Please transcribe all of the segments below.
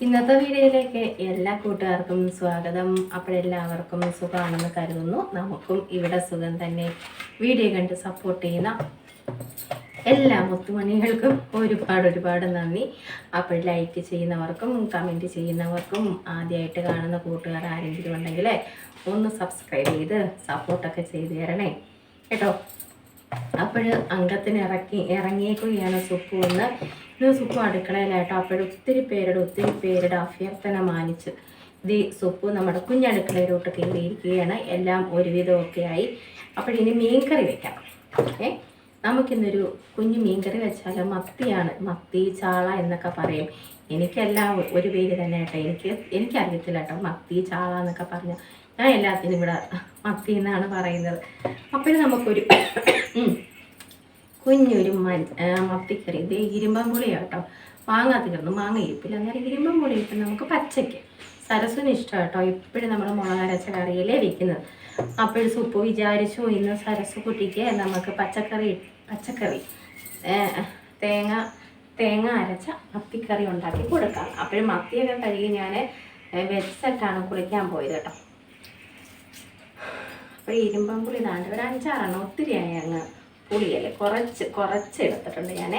ഇന്നത്തെ വീഡിയോയിലേക്ക് എല്ലാ കൂട്ടുകാർക്കും സ്വാഗതം. അപ്പോഴെല്ലാവർക്കും സുഖമാണെന്ന് കരുതുന്നു. നമുക്കും ഇവിടെ സുഖം തന്നെ. വീഡിയോ കണ്ട് സപ്പോർട്ട് ചെയ്യുന്ന എല്ലാ മുത്തുമണികൾക്കും ഒരുപാട് നന്ദി. അപ്പോൾ ലൈക്ക് ചെയ്യുന്നവർക്കും കമൻറ്റ് ചെയ്യുന്നവർക്കും ആദ്യമായിട്ട് കാണുന്ന കൂട്ടുകാർ ആരെങ്കിലും ഉണ്ടെങ്കിൽ ഒന്ന് സബ്സ്ക്രൈബ് ചെയ്ത് സപ്പോർട്ടൊക്കെ ചെയ്ത് തരണേ കേട്ടോ. അപ്പോൾ അംഗത്തിന് ഇറങ്ങിയേക്കുകയാണ് സുപ്പു എന്ന്. ഇത് സുപ്പു അടുക്കളയിലായിട്ടോ. ഒത്തിരി പേരുടെ അഭ്യർത്ഥന മാനിച്ച് സുപ്പു നമ്മുടെ കുഞ്ഞടുക്കളയിലോട്ട് കയറിയിരിക്കുകയാണ്. എല്ലാം ഒരുവിധമൊക്കെ ആയി. അപ്പോഴിനി മീൻകറി വെക്കാം. നമുക്കിന്നൊരു കുഞ്ഞു മീൻകറി വെച്ചാൽ മത്തിയാണ്, മത്തി ചാള എന്നൊക്കെ പറയും. എനിക്കെല്ലാം ഒരു പേര് തന്നെ കേട്ടോ. എനിക്കറിയത്തില്ല കേട്ടോ മത്തി ചാള എന്നൊക്കെ പറഞ്ഞാൽ. ഞാൻ എല്ലാത്തിനും ഇവിടെ മത്തി എന്നാണ് പറയുന്നത്. അപ്പോഴും നമുക്കൊരു കുഞ്ഞൊരു മത്തിക്കറി. ഇത് ഇരുമ്പമ്പുളിയാണ് കേട്ടോ. മാങ്ങ തീർന്നു, മാങ്ങ ഇരിപ്പില്ല. അന്നേരം ഇരുമ്പമ്പുളി ഇട്ട് നമുക്ക് പച്ചയ്ക്ക് സരസ്വന് ഇഷ്ടം കേട്ടോ. എപ്പോഴും നമ്മൾ മുളകരച്ച കറിയിലേ വെക്കുന്നത്. അപ്പോഴും സുപ്പ് വിചാരിച്ചു ഇന്ന് സരസ് കുട്ടിക്ക് നമുക്ക് പച്ചക്കറി തേങ്ങ അരച്ച മത്തിക്കറി ഉണ്ടാക്കി കൊടുക്കാം. അപ്പോഴും മത്തിയൊക്കെ കഴുകി ഞാൻ വെച്ചിട്ടാണ് കുളിക്കാൻ പോയത് കേട്ടോ. അപ്പോൾ ഇരുമ്പമ്പുളി താണ്ട് ഒരു 5-6 ഒത്തിരിയായി അങ്ങ് പുളിയല്ലേ, കുറച്ച് എടുത്തിട്ടുണ്ട് ഞാൻ.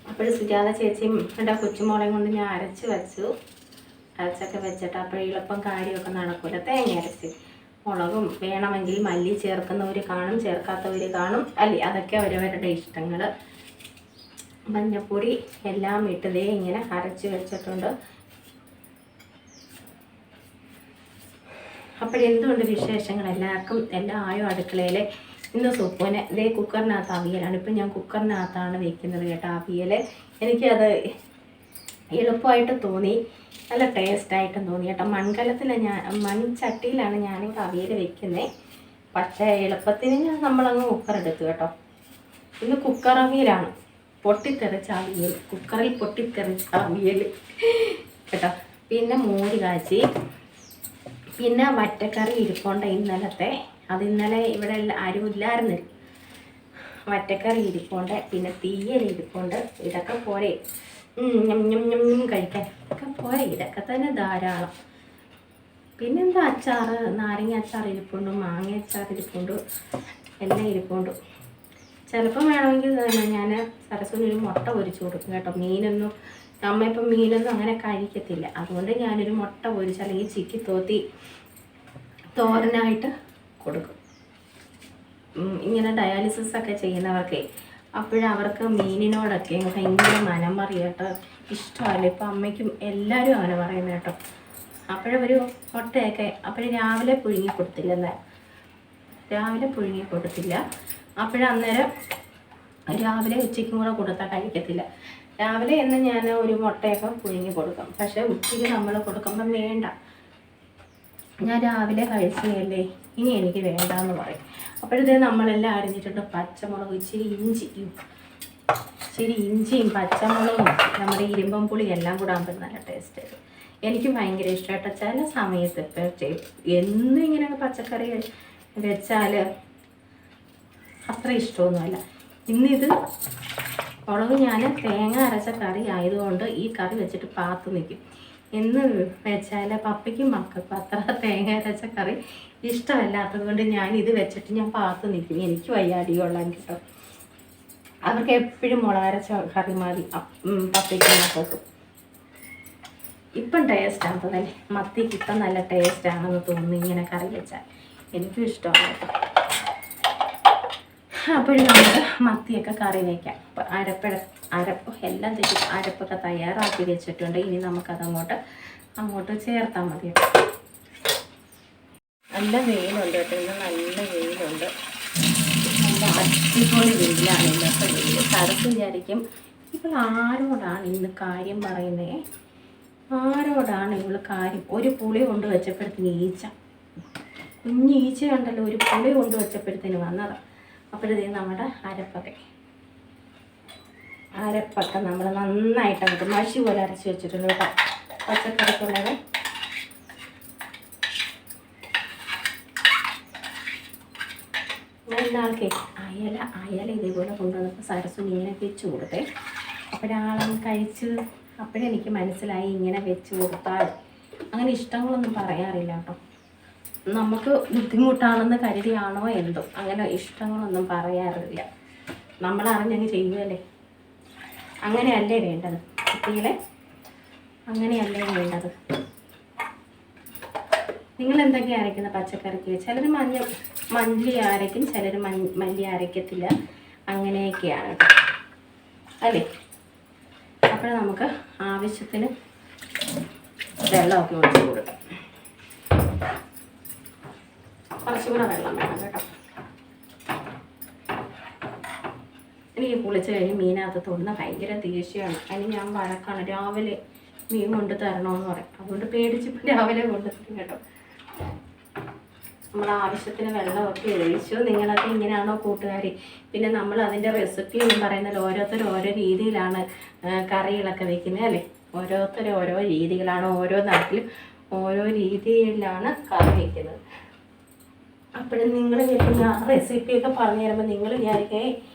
അപ്പോൾ സുജാത ചേച്ചിയും എൻ്റെ കൊച്ചുമോളെയും കൊണ്ട് ഞാൻ അരച്ചൊക്കെ വെച്ചിട്ട് അപ്പോൾ എളുപ്പം കാര്യമൊക്കെ നടക്കില്ല. തേങ്ങ അരച്ച് മുളകും വേണമെങ്കിൽ മല്ലി ചേർക്കുന്നവർ കാണും, ചേർക്കാത്തവർ കാണും അല്ലേ. അതൊക്കെ അവരവരുടെ ഇഷ്ടങ്ങൾ. മഞ്ഞപ്പൊടി എല്ലാം ഇട്ടതേ ഇങ്ങനെ അരച്ച് വെച്ചിട്ടുണ്ട്. അപ്പോഴെന്തുകൊണ്ട് വിശേഷങ്ങൾ എല്ലാവർക്കും എല്ലാം ആയോ അടുക്കളയിൽ. ഇന്ന് സുപ്പുവിന് ഇതേ കുക്കറിനകത്ത് അവിയലാണ്. ഇപ്പം ഞാൻ കുക്കറിനകത്താണ് വെക്കുന്നത് കേട്ടോ അവിയൽ. എനിക്കത് എളുപ്പമായിട്ട് തോന്നി, നല്ല ടേസ്റ്റായിട്ടും തോന്നി കേട്ടോ. മൺചട്ടിയിലാണ് ഞാൻ അവിയൽ വെക്കുന്നത്. പക്ഷേ എളുപ്പത്തിന് നമ്മളങ്ങ് കുക്കറെടുത്തു കേട്ടോ. ഇന്ന് കുക്കർ അവിയലാണ്, പൊട്ടിത്തെറിച്ച അവിയൽ, കുക്കറിൽ പൊട്ടിത്തെറിച്ച അവിയൽ കേട്ടോ. പിന്നെ മോര് കാച്ചി, പിന്നെ വറ്റക്കറി ഇരിപ്പുണ്ട് ഇന്നലത്തെ. അത് ഇന്നലെ ഇവിടെ ആരും ഇല്ലായിരുന്നില്ല. വറ്റക്കറി ഇരിപ്പുണ്ട്, പിന്നെ തീയൽ ഇരിപ്പുണ്ട്. ഇതൊക്കെ പോരെ കഴിക്കാൻ ഒക്കെ പോരെ, ഇതൊക്കെ തന്നെ ധാരാളം. പിന്നെന്താ അച്ചാർ, നാരങ്ങ അച്ചാർ ഇരിപ്പുണ്ട്, മാങ്ങ അച്ചാർ ഇരിപ്പുണ്ട്, എല്ലാം ഇരിപ്പുണ്ട്. ചിലപ്പം വേണമെങ്കിൽ ഞാൻ സരസ്വനൊരു മുട്ട പൊരിച്ച് കൊടുക്കും കേട്ടോ. അമ്മ ഇപ്പം മീനൊന്നും അങ്ങനെ കഴിക്കത്തില്ല. അതുകൊണ്ട് ഞാനൊരു മുട്ട പൊരിച്ച് അല്ലെങ്കിൽ ചിക്കി തോരനായിട്ട് കൊടുക്കും. ഇങ്ങനെ ഡയാലിസിസ് ഒക്കെ ചെയ്യുന്നവർക്കേ അപ്പോഴവർക്ക് മീനിനോടൊക്കെ ഭയങ്കര മനം പറയട്ടോ, ഇഷ്ടമല്ല. ഇപ്പം അമ്മയ്ക്കും എല്ലാവരും അങ്ങനെ പറയുന്നത് കേട്ടോ. അപ്പോഴൊരു മുട്ടയൊക്കെ രാവിലെ പുഴുങ്ങി കൊടുത്തില്ല. അപ്പോഴന്നേരം രാവിലെ ഉച്ചയ്ക്കും കൂടെ കൊടുത്താൽ കഴിക്കത്തില്ല. രാവിലെ എന്ന് ഞാൻ ഒരു മുട്ടയൊക്കെ പുഴുങ്ങി കൊടുക്കും. പക്ഷേ ഉച്ചയ്ക്ക് നമ്മൾ കൊടുക്കുമ്പം വേണ്ട, ഞാൻ രാവിലെ കഴിച്ചതല്ലേ, ഇനി എനിക്ക് വേണ്ടാന്ന് പറയും. അപ്പോഴത്തേ നമ്മളെല്ലാം അരിഞ്ഞിട്ടുണ്ട്. പച്ചമുളക്, ഇച്ചിരി ഇഞ്ചിയും പച്ചമുളകും നമ്മുടെ ഇരുമ്പമ്പുളി എല്ലാം കൂടെ ആകുമ്പോൾ നല്ല ടേസ്റ്റ് ആയിരുന്നു. എനിക്ക് ഭയങ്കര ഇഷ്ടമായിട്ട് ചില സമയത്ത് എന്നും ഇങ്ങനെ പച്ചക്കറി വെച്ചാൽ അത്ര ഇഷ്ടമൊന്നുമല്ല. ഇന്നിത് മുളക് ഞാൻ തേങ്ങ അരച്ച കറി ആയതുകൊണ്ട് ഈ കറി വെച്ചിട്ട് പാത്ത് നിൽക്കും. എന്ന് വെച്ചാൽ പപ്പയ്ക്കും മക്കൾക്കും അത്ര തേങ്ങ അരച്ച കറി ഇഷ്ടമല്ലാത്തത് കൊണ്ട് ഞാൻ ഇത് വെച്ചിട്ട് ഞാൻ പാത്ത് നിൽക്കും. എനിക്ക് വയ്യാടികൊള്ളാൻ കേട്ടോ. അവർക്ക് എപ്പോഴും മുളകരച്ച കറി മതി, പപ്പയ്ക്കും മക്കൾക്കും. ഇപ്പം ടേസ്റ്റാണെന്നല്ലേ, മത്തിക്ക് ഇപ്പം നല്ല ടേസ്റ്റാണെന്ന് തോന്നുന്നു ഇങ്ങനെ കറി വെച്ചാൽ. എനിക്കും ഇഷ്ടമാണ് കേട്ടോ. അപ്പോഴും നമുക്ക് മത്തിയൊക്കെ കറി വയ്ക്കാം. അരപ്പ് എല്ലാം അരപ്പൊക്കെ തയ്യാറാക്കി വെച്ചിട്ടുണ്ട്. ഇനി നമുക്കത് അങ്ങോട്ട് ചേർത്താൽ മതി. നല്ല വെയിലുണ്ട് കേട്ടോ, ഇന്ന് നല്ല വെയിലുണ്ട്. നല്ല അടിപൊളി വെയിലാണ് ഇന്നത്തെ വെയിൽ. സരസ് വിചാരിക്കും ഇപ്പോൾ ആരോടാണ് ഇന്ന് കാര്യം പറയുന്നത്, ആരോടാണ് ഇവള് കാര്യം. ഒരു പുളി കൊണ്ട് വെച്ചപ്പോഴത്തേന് കുഞ്ഞ് ഈച്ചയുണ്ടല്ലോ, ഒരു പുളി കൊണ്ട് വെച്ചപ്പോഴത്തേന് വന്നതാണ്. അപ്പോഴത്തേ നമ്മുടെ അരപ്പൊക്കെ നമ്മൾ നന്നായിട്ട് അങ്ങോട്ട് മഷി പോലെ അരച്ച് വെച്ചിട്ടുണ്ട് കേട്ടോ. പച്ചക്കറിക്കുള്ളത് ഞാൻ ഇന്നാൾക്കേ അയല ഇതേപോലെ കൊണ്ടുവന്നപ്പോൾ സരസ്വനി ഇങ്ങനെ വെച്ച് കൊടുത്തേ. അപ്പോഴാളങ്ങ് കഴിച്ച് അപ്പോഴെനിക്ക് മനസ്സിലായി ഇങ്ങനെ വെച്ച് കൊടുത്താൽ അങ്ങനെ ഇഷ്ടങ്ങളൊന്നും പറയാറില്ല കേട്ടോ. നമുക്ക് ബുദ്ധിമുട്ടാണെന്ന് കരുതിയാണോ എന്തോ അങ്ങനെ ഇഷ്ടങ്ങളൊന്നും പറയാറില്ല. നമ്മളറിഞ്ഞങ്ങ് ചെയ്യുമല്ലേ. അങ്ങനെയല്ലേ വേണ്ടത് കുട്ടികളെ, അങ്ങനെയല്ലേ വേണ്ടത്. നിങ്ങൾ എന്തൊക്കെയാണ് അരയ്ക്കുന്ന പച്ചക്കറിക്ക്? ചിലർ മല്ലി അരയ്ക്കും, ചിലർ മല്ലി അരയ്ക്കത്തില്ല. അങ്ങനെയൊക്കെയാണ് കേട്ടോ അല്ലേ. അപ്പോൾ നമുക്ക് ആവശ്യത്തിന് വെള്ളമൊക്കെ ഒഴിച്ച് കൊടുക്കാം. കുറച്ചുകൂടെ വെള്ളം വേണം കേട്ടോ. എനിക്ക് കുളിച്ച് കഴിഞ്ഞ് മീനകത്ത് തൊടുന്ന ഭയങ്കര ദേഷ്യമാണ്. അതിന് ഞാൻ വഴക്കാണ്. രാവിലെ മീൻ കൊണ്ട് തരണമെന്ന് പറയും. അതുകൊണ്ട് പേടിച്ചിപ്പോൾ രാവിലെ കൊണ്ടുതരും കേട്ടോ. നമ്മൾ ആവശ്യത്തിന് വെള്ളമൊക്കെ ഒഴിച്ചു. നിങ്ങളൊക്കെ ഇങ്ങനെയാണോ കൂട്ടുകാരി? പിന്നെ നമ്മൾ അതിൻ്റെ റെസിപ്പി എന്ന് പറയുന്നത് ഓരോരുത്തരും ഓരോ രീതിയിലാണ് കറികളൊക്കെ വെക്കുന്നത് അല്ലേ. ഓരോരുത്തരും ഓരോ രീതികളാണ്, ഓരോ നാട്ടിലും ഓരോ രീതിയിലാണ് കറി വയ്ക്കുന്നത്. അപ്പോഴും നിങ്ങൾ കേൾക്കുന്ന ആ റെസിപ്പിയൊക്കെ പറഞ്ഞു തരുമ്പോൾ നിങ്ങൾ വിചാരിക്കേ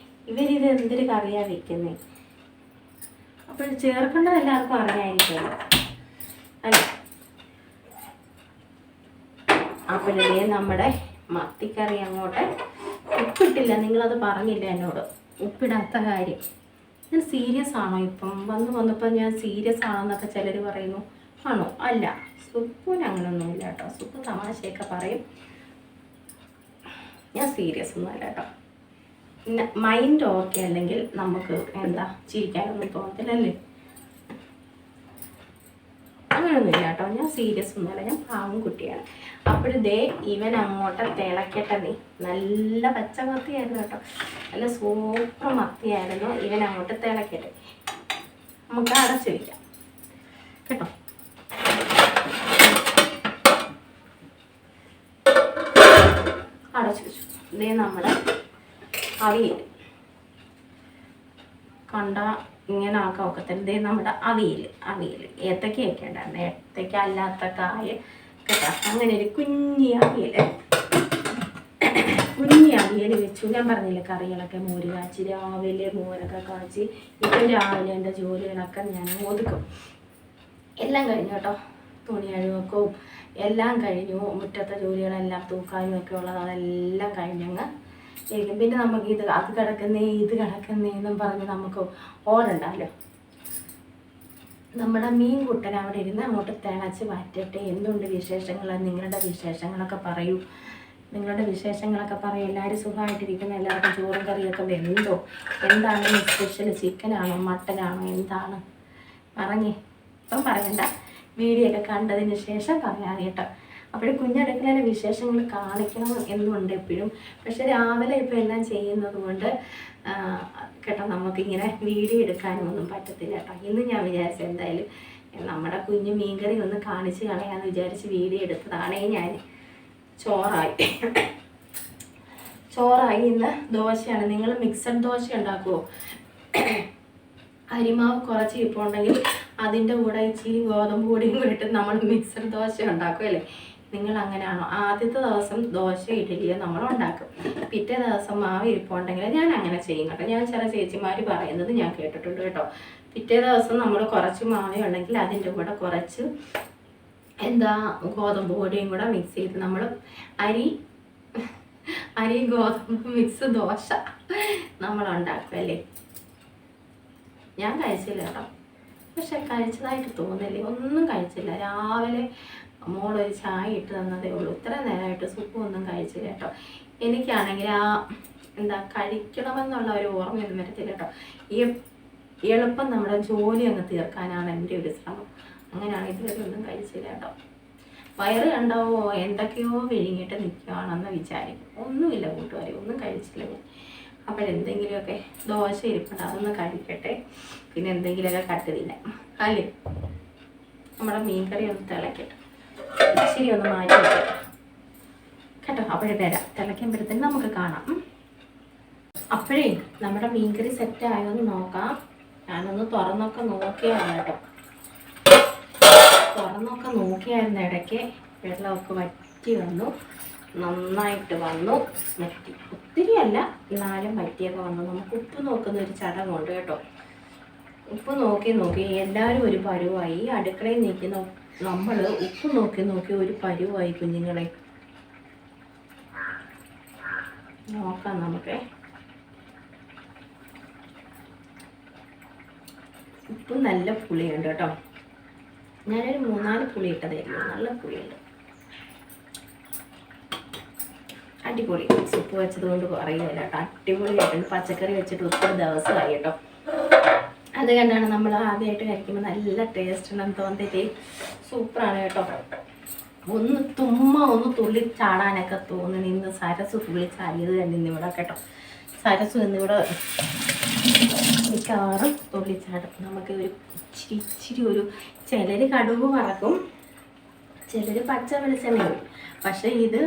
ഇവരിത് എന്തൊരു കറിയാണ് വയ്ക്കുന്നത്. അപ്പോൾ ചേർക്കേണ്ടത് എല്ലാവർക്കും അറിയാമായിരിക്കുമല്ലോ അല്ലേ. അപ്പോഴേ നമ്മുടെ മത്തിക്കറി അങ്ങോട്ട് ഉപ്പിട്ടില്ല. നിങ്ങളത് പറഞ്ഞില്ല എന്നോട്, ഉപ്പിടാത്ത കാര്യം. ഞാൻ സീരിയസ് ആണോ ഇപ്പം? വന്നപ്പോൾ ഞാൻ സീരിയസ് ആണെന്നൊക്കെ ചിലർ പറയുന്നു. ആണോ? അല്ല, സുപ്പൂന് അങ്ങനൊന്നുമില്ല കേട്ടോ. സുപ്പ് തമാശയൊക്കെ പറയും. ഞാൻ സീരിയസ് ഒന്നുമല്ല കേട്ടോ. പിന്നെ മൈൻഡ് ഓക്കെ അല്ലെങ്കിൽ നമുക്ക് എന്താ ചിരിക്കാനൊന്നും തോന്നത്തില്ലല്ലേ. അങ്ങനെയൊന്നുമില്ല കേട്ടോ. ഞാൻ സീരിയസ് ഒന്നുമല്ല, ഞാൻ പാവം കുട്ടിയാണ്. അപ്പോഴിതേ ഇവൻ അങ്ങോട്ട് തിളക്കട്ടെ. നീ നല്ല പച്ച മത്തിയായിരുന്നു കേട്ടോ, നല്ല സൂപ്പർ മത്തിയായിരുന്നു. ഇവൻ അങ്ങോട്ട് തിളക്കട്ടെ, നമുക്ക് അടച്ചു വയ്ക്കാം കേട്ടോ. അടച്ചു വെച്ചു. ഇതേ നമ്മുടെ അവിയൽ കണ്ട ഇങ്ങനെ ആക്കാൻ ഒക്കത്തില്ല. ഇതേ നമ്മുടെ അവിയൽ ഏത്തക്കയൊക്കെ ഉണ്ടായിരുന്നു. ഏത്തക്ക അല്ലാത്ത കായ കേട്ടോ. അങ്ങനെ ഒരു കുഞ്ഞി അവിയൽ വെച്ചു. ഞാൻ പറഞ്ഞില്ലേ കറികളൊക്കെ മോര് കാച്ചി, രാവിലെ മോരൊക്കെ കാച്ചി. ഇപ്പം രാവിലെ എൻ്റെ ജോലികളൊക്കെ ഞാൻ ഒതുക്കും. എല്ലാം കഴിഞ്ഞു കേട്ടോ. തുണി അഴുവക്കവും എല്ലാം കഴിഞ്ഞു. മുറ്റത്തെ ജോലികളെല്ലാം തൂക്കാനും ഒക്കെ ഉള്ളത് അതെല്ലാം കഴിഞ്ഞങ്ങ് ഇരിക്കും. പിന്നെ നമുക്ക് അത് കിടക്കുന്നേന്നും പറഞ്ഞ് നമുക്ക് ഓടണ്ടല്ലോ. നമ്മുടെ മീൻ കുട്ടൻ അവിടെ ഇരുന്ന് അങ്ങോട്ട് തിളച്ച് മാറ്റട്ടെ. എന്തുണ്ട് വിശേഷങ്ങൾ? നിങ്ങളുടെ വിശേഷങ്ങളൊക്കെ പറയൂ. എല്ലാവരും സുഖമായിട്ടിരിക്കുന്ന, എല്ലാവർക്കും ചോറും കറിയൊക്കെ വെന്തോ? എന്താണ് സ്പെഷ്യൽ? ചിക്കനാണോ മട്ടനാണോ എന്താണ്? പറഞ്ഞേ. ഇപ്പം പറയണ്ട, വീഡിയോ ഒക്കെ കണ്ടതിന് ശേഷം പറഞ്ഞാൽ കേട്ടോ. അപ്പോഴും കുഞ്ഞടുക്കളയിലെ വിശേഷങ്ങൾ കാണിക്കണം എന്നുണ്ട് എപ്പോഴും. പക്ഷെ രാവിലെ ഇപ്പോൾ എല്ലാം ചെയ്യുന്നത് കൊണ്ട് കേട്ടോ നമുക്കിങ്ങനെ വീഡിയോ എടുക്കാനും ഒന്നും പറ്റത്തില്ല കേട്ടോ. ഇന്ന് ഞാൻ വിചാരിച്ചു എന്തായാലും നമ്മുടെ കുഞ്ഞു മീൻകറി ഒന്ന് കാണിച്ച് കളയാമെന്ന് വിചാരിച്ച് വീഡിയോ എടുത്തതാണേ. ഞാൻ ചോറായി. ഇന്ന് ദോശയാണ്. നിങ്ങൾ മിക്സഡ് ദോശ ഉണ്ടാക്കുമോ? അരിമാവ് കുറച്ച് ഇപ്പോൾ ഉണ്ടെങ്കിൽ അതിൻ്റെ കൂടെ ഇച്ചിരി ഗോതമ്പ് പൊടിയും കൂടി ഇട്ട് നമ്മൾ മിക്സഡ് ദോശ ഉണ്ടാക്കും അല്ലേ. നിങ്ങൾ അങ്ങനെയാണോ? ആദ്യത്തെ ദിവസം ദോശ ഇഡ്ഡലിയോ നമ്മൾ ഉണ്ടാക്കും. പിറ്റേ ദിവസം മാവ് ഇരിപ്പുണ്ടെങ്കിൽ ഞാൻ അങ്ങനെ ചെയ്യും കേട്ടോ. ഞാൻ ചില ചേച്ചിമാർ പറയുന്നത് ഞാൻ കേട്ടിട്ടുണ്ട് കേട്ടോ. പിറ്റേ ദിവസം നമ്മൾ കുറച്ച് മാവ ഉണ്ടെങ്കിൽ അതിൻ്റെ കൂടെ കുറച്ച് ഗോതമ്പ് പൊടിയും കൂടെ മിക്സ് ചെയ്ത് നമ്മൾ അരി ഗോതമ്പ് മിക്സ് ദോശ നമ്മൾ ഉണ്ടാക്കും അല്ലേ. ഞാൻ കഴിച്ചില്ല കേട്ടോ, പക്ഷെ കഴിച്ചതായിട്ട് തോന്നില്ലേ. ഒന്നും കഴിച്ചില്ല. രാവിലെ മോളൊരു ചായ ഇട്ട് തന്നതേ ഉള്ളൂ. ഇത്ര നേരമായിട്ട് സുപ്പൊന്നും കഴിച്ചില്ല കേട്ടോ. എനിക്കാണെങ്കിൽ കഴിക്കണമെന്നുള്ള ഒരു ഓർമ്മയൊന്നും വരത്തില്ല കേട്ടോ. ഈ എളുപ്പം നമ്മുടെ ജോലി അങ്ങ് തീർക്കാനാണ് എൻ്റെ ഒരു ശ്രമം. അങ്ങനെയാണ് ഇതുവരെ ഒന്നും കഴിച്ചില്ല കേട്ടോ. വയറ് കണ്ടാവോ എന്തൊക്കെയോ വിഴുങ്ങിയിട്ട് നിൽക്കുകയാണെന്ന് വിചാരിക്കും. ഒന്നുമില്ല കൂട്ടുകാരി, ഒന്നും കഴിച്ചില്ല ഞാൻ. അപ്പോഴെന്തെങ്കിലുമൊക്കെ ദോശ ഇരിപ്പുണ്ട്, അതൊന്ന് കഴിക്കട്ടെ. പിന്നെ എന്തെങ്കിലുമൊക്കെ കട്ടുതില്ല അല്ലേ. നമ്മുടെ മീൻകറി ഒന്ന് തിളക്കട്ടെ, ഇച്ചിരി ഒന്ന് മാറ്റി വെക്കട്ടെ കേട്ടോ. അപ്പോഴേ തരാം, തിളയ്ക്കുമ്പോഴത്തേന് നമുക്ക് കാണാം. അപ്പോഴേ നമ്മുടെ മീൻകറി സെറ്റ് ആയോന്ന് നോക്കാം. ഞാനൊന്ന് തുറന്നൊക്കെ നോക്കിയായിരുന്നു കേട്ടോ. നോക്കിയായിരുന്നു ഇടയ്ക്ക്. വെള്ളമൊക്കെ വറ്റി വന്നു, നന്നായിട്ട് വന്നു. വറ്റി ഒത്തിരി അല്ല, എന്നാലും വറ്റിയൊക്കെ വന്നു. നമുക്ക് ഉപ്പ് നോക്കുന്ന ഒരു ചടങ്ങുണ്ട് കേട്ടോ. ഉപ്പ് നോക്കി നോക്കി എല്ലാവരും ഒരു പരുവായി. അടുക്കളയിൽ നിൽക്കുന്ന നമ്മൾ ഉപ്പ് നോക്കി നോക്കി ഒരു പരുവായി കുഞ്ഞുങ്ങളെ. നോക്കാം നമുക്ക്. ഉപ്പ് നല്ല പുളിയുണ്ട് കേട്ടോ. ഞാനൊരു 3-4 പുളി ഇട്ടതേ ഉള്ളൂ. നല്ല പുളിയുണ്ട്. അടിപൊളി. ഉപ്പ് വെച്ചത് കൊണ്ട് അറിയില്ല കേട്ടോ. അടിപൊളിയായിട്ടുണ്ട്. പച്ചക്കറി വെച്ചിട്ട് ഒത്തിരി ദിവസമായി കേട്ടോ. അത് കണ്ടാണ് നമ്മൾ ആദ്യമായിട്ട് കഴിക്കുമ്പോൾ നല്ല ടേസ്റ്റ് ഉണ്ടെന്ന് തോന്നിയിട്ട് സൂപ്പറാണ് കേട്ടോ. ഒന്ന് തുള്ളി ചാടാനൊക്കെ തോന്നുന്നു. ഇന്ന് സരസ് തുള്ളി ചാടിയത് തന്നെ ഇന്നിവിടെ കേട്ടോ. സരസ് ഇന്നിവിടെ മിക്കവാറും തുള്ളിച്ചാടും. നമുക്ക് ഒരു ഇച്ചിരി ഒരു ചിലർ കടുക് വറക്കും, ചിലർ പച്ച വെളിച്ചെണ്ണ ഒഴിക്കും. പക്ഷേ ഇത്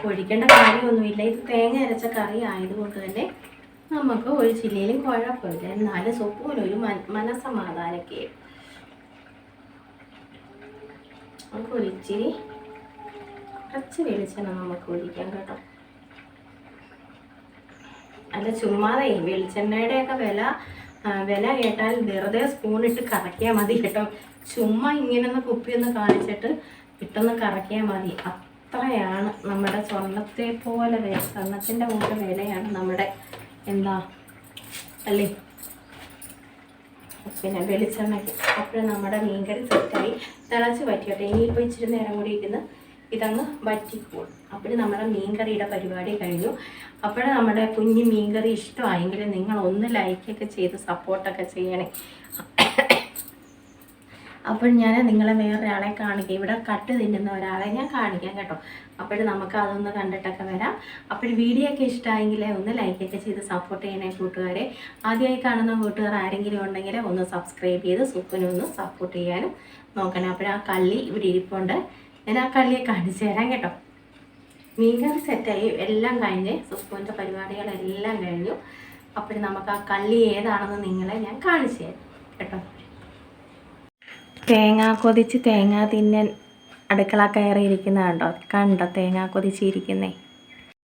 ഒഴിക്കേണ്ട കാര്യമൊന്നുമില്ല. ഇത് തേങ്ങ അരച്ച കറി ആയതുകൊണ്ട് തന്നെ നമുക്ക് ഒഴിച്ചില്ലെങ്കിലും കുഴപ്പമില്ല. എന്നാലും സൂപ്പൂനൊരു മനസ്സമാധാനമൊക്കെ. നമുക്ക് ഒരിച്ചിരി കുറച്ച് വെളിച്ചെണ്ണ നമുക്ക് ഒഴിക്കാം കേട്ടോ. അല്ല ചുമ്മാതെ വെളിച്ചെണ്ണയുടെയൊക്കെ വില കേട്ടാൽ വെറുതെ സ്പൂണിട്ട് കറക്കിയാൽ മതി കേട്ടോ. ചുമ്മാ ഇങ്ങനൊന്ന് കുപ്പിയൊന്ന് കാണിച്ചിട്ട് ഇട്ടൊന്ന് കറക്കിയാൽ മതി. അത്രയാണ് നമ്മുടെ സ്വർണ്ണത്തെ പോലെ സ്വർണ്ണത്തിൻ്റെ കൂടെ വിലയാണ് നമ്മുടെ എന്താ അല്ലേ. പിന്നെ വെളിച്ചെണ്ണയ്ക്ക് അപ്പോഴും നമ്മുടെ മീൻകറി സെറ്റായി തിളച്ച് പറ്റിയോട്ടെ. ഇനിയിപ്പോൾ ഇച്ചിരി നേരം കൂടി ഇരുന്ന് ഇതങ്ങ് വറ്റിക്കോളും. അപ്പോഴും നമ്മുടെ മീൻകറിയുടെ പരിപാടി കഴിഞ്ഞു. അപ്പോഴും നമ്മുടെ കുഞ്ഞ് മീൻകറി ഇഷ്ടമായെങ്കിൽ നിങ്ങൾ ഒന്ന് ലൈക്കൊക്കെ ചെയ്ത് സപ്പോർട്ടൊക്കെ ചെയ്യണേ. അപ്പോൾ ഞാൻ നിങ്ങളെ വേറൊരാളെ കാണിക്കാം. ഇവിടെ കട്ട് തിന്നുന്ന ഒരാളെ ഞാൻ കാണിക്കാം കേട്ടോ. അപ്പോഴും നമുക്ക് അതൊന്ന് കണ്ടിട്ടൊക്കെ വരാം. അപ്പോൾ വീഡിയോ ഒക്കെ ഇഷ്ടമായെങ്കിൽ ഒന്ന് ലൈക്കൊക്കെ ചെയ്ത് സപ്പോർട്ട് ചെയ്യണേ കൂട്ടുകാരെ. ആദ്യമായി കാണുന്ന കൂട്ടുകാർ ആരെങ്കിലും ഉണ്ടെങ്കിൽ ഒന്ന് സബ്സ്ക്രൈബ് ചെയ്ത് സുക്കുനെ ഒന്ന് സപ്പോർട്ട് ചെയ്യാനും നോക്കണം. അപ്പോൾ ആ കള്ളി ഇവിടെ ഇരിപ്പുണ്ട്. ഞാൻ ആ കള്ളിയെ കാണിച്ചു തരാം കേട്ടോ. മീൻകറി സെറ്റായി എല്ലാം കഴിഞ്ഞ് സുക്കുവിൻ്റെ പരിപാടികളെല്ലാം കഴിഞ്ഞു. അപ്പോൾ നമുക്ക് ആ കള്ളി ഏതാണെന്ന് നിങ്ങളെ ഞാൻ കാണിച്ചു തരാം കേട്ടോ. തേങ്ങ കൊതിച്ച് തേങ്ങ തിന്നാൻ അടുക്കള കയറിയിരിക്കുന്ന കണ്ടോ തേങ്ങ കൊതിച്ചിരിക്കുന്നേ.